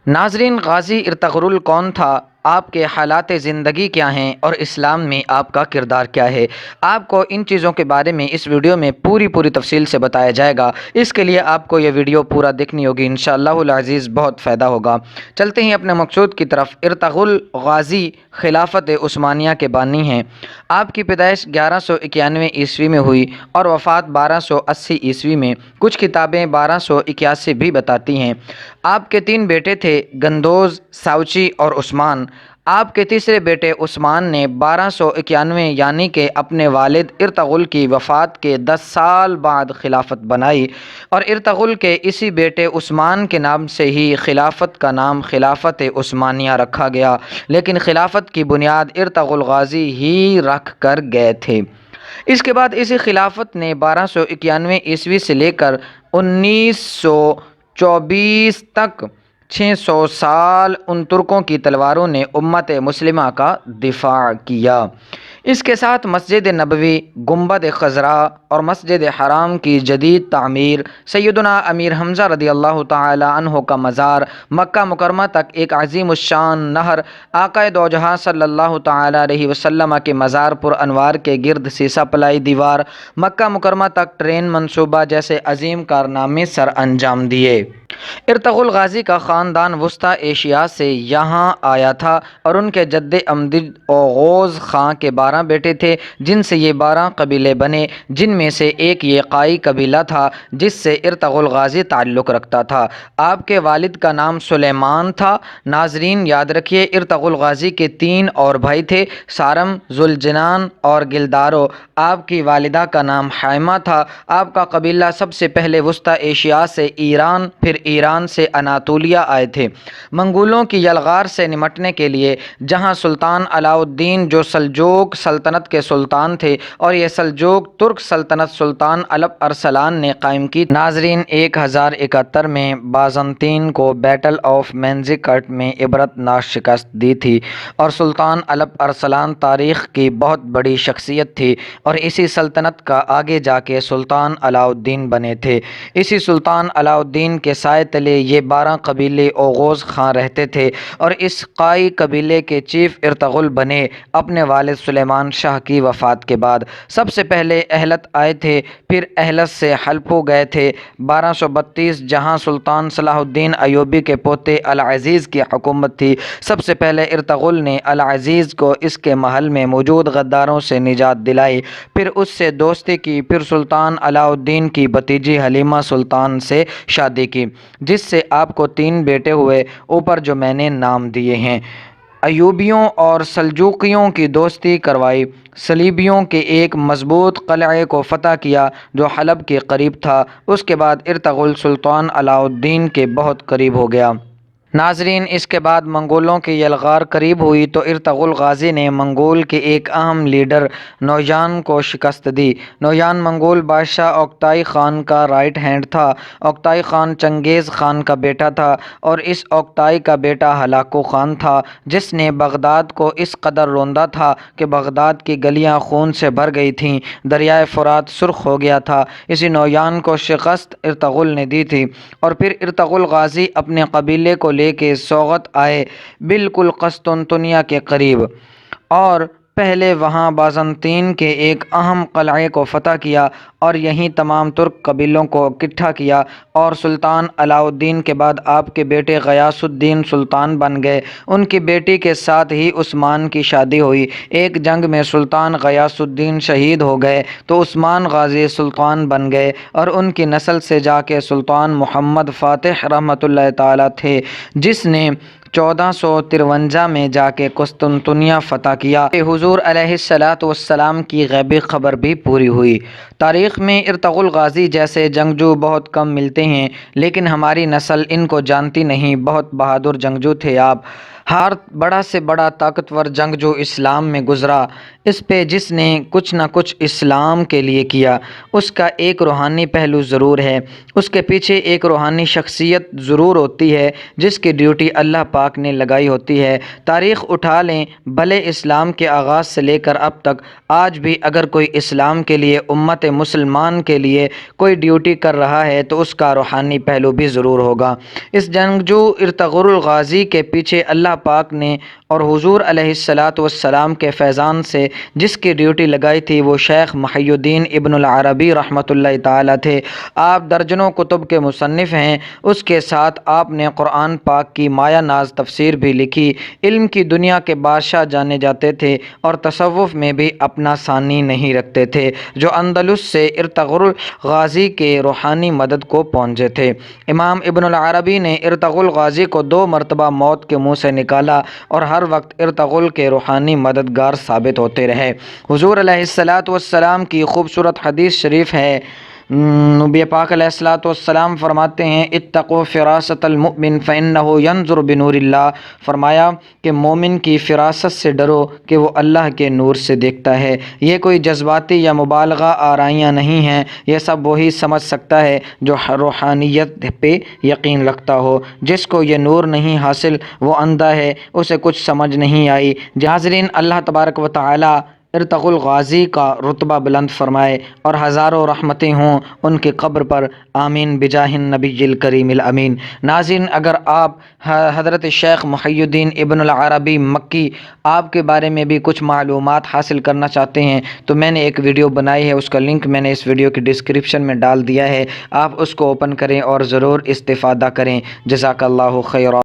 ناظرین، غازی ارطغرل کون تھا؟ آپ کے حالات زندگی کیا ہیں اور اسلام میں آپ کا کردار کیا ہے؟ آپ کو ان چیزوں کے بارے میں اس ویڈیو میں پوری تفصیل سے بتایا جائے گا۔ اس کے لیے آپ کو یہ ویڈیو پورا دیکھنی ہوگی، انشاءاللہ العزیز بہت فائدہ ہوگا۔ چلتے ہیں اپنے مقصود کی طرف۔ ارطغرل غازی خلافت عثمانیہ کے بانی ہیں۔ آپ کی پیدائش 1191 عیسوی میں ہوئی اور وفات 1280 عیسوی میں۔ کچھ کتابیں 1281 بھی بتاتی ہیں۔ آپ کے 3 بیٹے تھے، گندوز، ساوچی اور عثمان۔ آپ کے تیسرے بیٹے عثمان نے 1291 یعنی کہ اپنے والد ارطغرل کی وفات کے 10 سال بعد خلافت بنائی، اور ارطغرل کے اسی بیٹے عثمان کے نام سے ہی خلافت کا نام خلافت عثمانیہ رکھا گیا، لیکن خلافت کی بنیاد ارطغرل غازی ہی رکھ کر گئے تھے۔ اس کے بعد اسی خلافت نے 1291 عیسوی سے لے کر 1924 تک 600 سال ان ترکوں کی تلواروں نے امت مسلمہ کا دفاع کیا۔ اس کے ساتھ مسجد نبوی، گنبد خضرا اور مسجد حرام کی جدید تعمیر، سیدنا امیر حمزہ رضی اللہ تعالی عنہ کا مزار، مکہ مکرمہ تک ایک عظیم الشان نہر، آقا دو جہاں صلی اللہ تعالی علیہ وسلم کے مزار پر انوار کے گرد سیسہ پلائی دیوار، مکہ مکرمہ تک ٹرین منصوبہ جیسے عظیم کارنامے سر انجام دیے۔ ارطغرل غازی کا خاندان وسطی ایشیا سے یہاں آیا تھا، اور ان کے جد امجد اوغوز خاں کے 12 بیٹے تھے، جن سے یہ 12 قبیلے بنے، جن میں سے ایک یہ قائی قبیلہ تھا جس سے ارطغرل غازی تعلق رکھتا تھا۔ آپ کے والد کا نام سلیمان تھا۔ ناظرین یاد رکھیے، ارطغرل غازی کے 3 اور بھائی تھے، سارم، ذوالجنان اور گلدارو۔ آپ کی والدہ کا نام حائمہ تھا۔ آپ کا قبیلہ سب سے پہلے وسطی ایشیا سے ایران، پھر ایران سے اناطولیہ آئے تھے، منگولوں کی یلغار سے نمٹنے کے لیے، جہاں سلطان علاء الدین جو سلجوق سلطنت کے سلطان تھے، اور یہ سلجوق ترک سلطنت سلطان الپ ارسلان نے قائم کی۔ ناظرین، 1071 میں بازنطین کو بیٹل آف مینزیکٹ میں عبرت ناک شکست دی تھی، اور سلطان الپ ارسلان تاریخ کی بہت بڑی شخصیت تھی، اور اسی سلطنت کا آگے جا کے سلطان علاء الدین بنے تھے۔ اسی سلطان علاء الدین کے سائے تلے یہ 12 قبیلے اوغوز خاں رہتے تھے، اور اس قائی قبیلے کے چیف ارطغرل بنے اپنے والد سلیمان شاہ کی وفات کے بعد۔ سب سے پہلے اہلت آئے تھے، پھر اہلت سے حلب گئے تھے۔ 1232 جہاں سلطان صلاح الدین ایوبی کے پوتے العزیز کی حکومت تھی، سب سے پہلے ارطغرل نے العزیز کو اس کے محل میں موجود غداروں سے نجات دلائی، پھر اس سے دوستی کی، پھر سلطان علاء الدین کی بھتیجی حلیمہ سلطان سے شادی کی، جس سے آپ کو 3 بیٹے ہوئے، اوپر جو میں نے نام دیے ہیں۔ ایوبیوں اور سلجوقیوں کی دوستی کروائی، صلیبیوں کے ایک مضبوط قلعے کو فتح کیا جو حلب کے قریب تھا۔ اس کے بعد ارطغرل سلطان علاء الدین کے بہت قریب ہو گیا۔ ناظرین، اس کے بعد منگولوں کی یلغار قریب ہوئی تو ارطغرل غازی نے منگول کے ایک اہم لیڈر نویان کو شکست دی۔ نویان منگول بادشاہ اوکتائی خان کا رائٹ ہینڈ تھا۔ اوکتائی خان چنگیز خان کا بیٹا تھا، اور اس اوکتائی کا بیٹا ہلاکو خان تھا، جس نے بغداد کو اس قدر روندا تھا کہ بغداد کی گلیاں خون سے بھر گئی تھیں، دریائے فرات سرخ ہو گیا تھا۔ اسی نویان کو شکست ارطغرل نے دی تھی، اور پھر ارطغرل غازی اپنے قبیلے کو لے کے سوغت آئے، بالکل قسطنطنیہ کے قریب، اور پہلے وہاں بازنطین کے ایک اہم قلعے کو فتح کیا، اور یہیں تمام ترک قبیلوں کو اکٹھا کیا، اور سلطان علاء الدین کے بعد آپ کے بیٹے غیاث الدین سلطان بن گئے۔ ان کی بیٹی کے ساتھ ہی عثمان کی شادی ہوئی۔ ایک جنگ میں سلطان غیاث الدین شہید ہو گئے تو عثمان غازی سلطان بن گئے، اور ان کی نسل سے جا کے سلطان محمد فاتح رحمۃ اللہ تعالیٰ تھے، جس نے 1453 میں جا کے قسطنطنیہ فتح کیا۔ حضور علیہ الصلاۃ والسلام کی غیبی خبر بھی پوری ہوئی۔ تاریخ میں ارطغرل غازی جیسے جنگجو بہت کم ملتے ہیں، لیکن ہماری نسل ان کو جانتی نہیں۔ بہت بہادر جنگجو تھے آپ۔ ہر بڑا سے بڑا طاقتور جنگ جو اسلام میں گزرا، اس پہ جس نے کچھ نہ کچھ اسلام کے لیے کیا، اس کا ایک روحانی پہلو ضرور ہے، اس کے پیچھے ایک روحانی شخصیت ضرور ہوتی ہے جس کی ڈیوٹی اللہ پاک نے لگائی ہوتی ہے۔ تاریخ اٹھا لیں، بھلے اسلام کے آغاز سے لے کر اب تک، آج بھی اگر کوئی اسلام کے لیے، امت مسلمان کے لیے کوئی ڈیوٹی کر رہا ہے تو اس کا روحانی پہلو بھی ضرور ہوگا۔ اس جنگجو ارطغرل الغازی کے پیچھے اللہ پاک نے اور حضور علیہ الصلاۃ والسلام کے فیضان سے جس کی ڈیوٹی لگائی تھی وہ شیخ محی الدین ابن العربی رحمۃ اللہ تعالیٰ تھے۔ آپ درجنوں کتب کے مصنف ہیں، اس کے ساتھ آپ نے قرآن پاک کی مایہ ناز تفسیر بھی لکھی، علم کی دنیا کے بادشاہ جانے جاتے تھے اور تصوف میں بھی اپنا ثانی نہیں رکھتے تھے، جو اندلس سے ارطغرل غازی کے روحانی مدد کو پہنچے تھے۔ امام ابن العربی نے ارطغرل غازی کو 2 مرتبہ موت کے منہ سے نکالا اور ہر وقت ارطغرل کے روحانی مددگار ثابت ہوتے رہے۔ حضور علیہ الصلاۃ والسلام کی خوبصورت حدیث شریف ہے، نبی پاک علیہ الصلاۃ والسلام فرماتے ہیں اتقوا فراست المؤمن فإنه ينظر بنور اللہ، فرمایا کہ مومن کی فراست سے ڈرو کہ وہ اللہ کے نور سے دیکھتا ہے۔ یہ کوئی جذباتی یا مبالغہ آرائیاں نہیں ہیں، یہ سب وہی سمجھ سکتا ہے جو روحانیت پہ یقین رکھتا ہو۔ جس کو یہ نور نہیں حاصل وہ اندھا ہے، اسے کچھ سمجھ نہیں آئی۔ حاضرین، اللہ تبارک و تعالی ارطغرل غازی کا رتبہ بلند فرمائے اور ہزاروں رحمتیں ہوں ان کی قبر پر، آمین بجاہ النبی الکریم الامین۔ ناظرین، اگر آپ حضرت شیخ محی الدین ابن العربی مکی آپ کے بارے میں بھی کچھ معلومات حاصل کرنا چاہتے ہیں تو میں نے ایک ویڈیو بنائی ہے، اس کا لنک میں نے اس ویڈیو کی ڈسکرپشن میں ڈال دیا ہے، آپ اس کو اوپن کریں اور ضرور استفادہ کریں۔ جزاک اللہ خیرا۔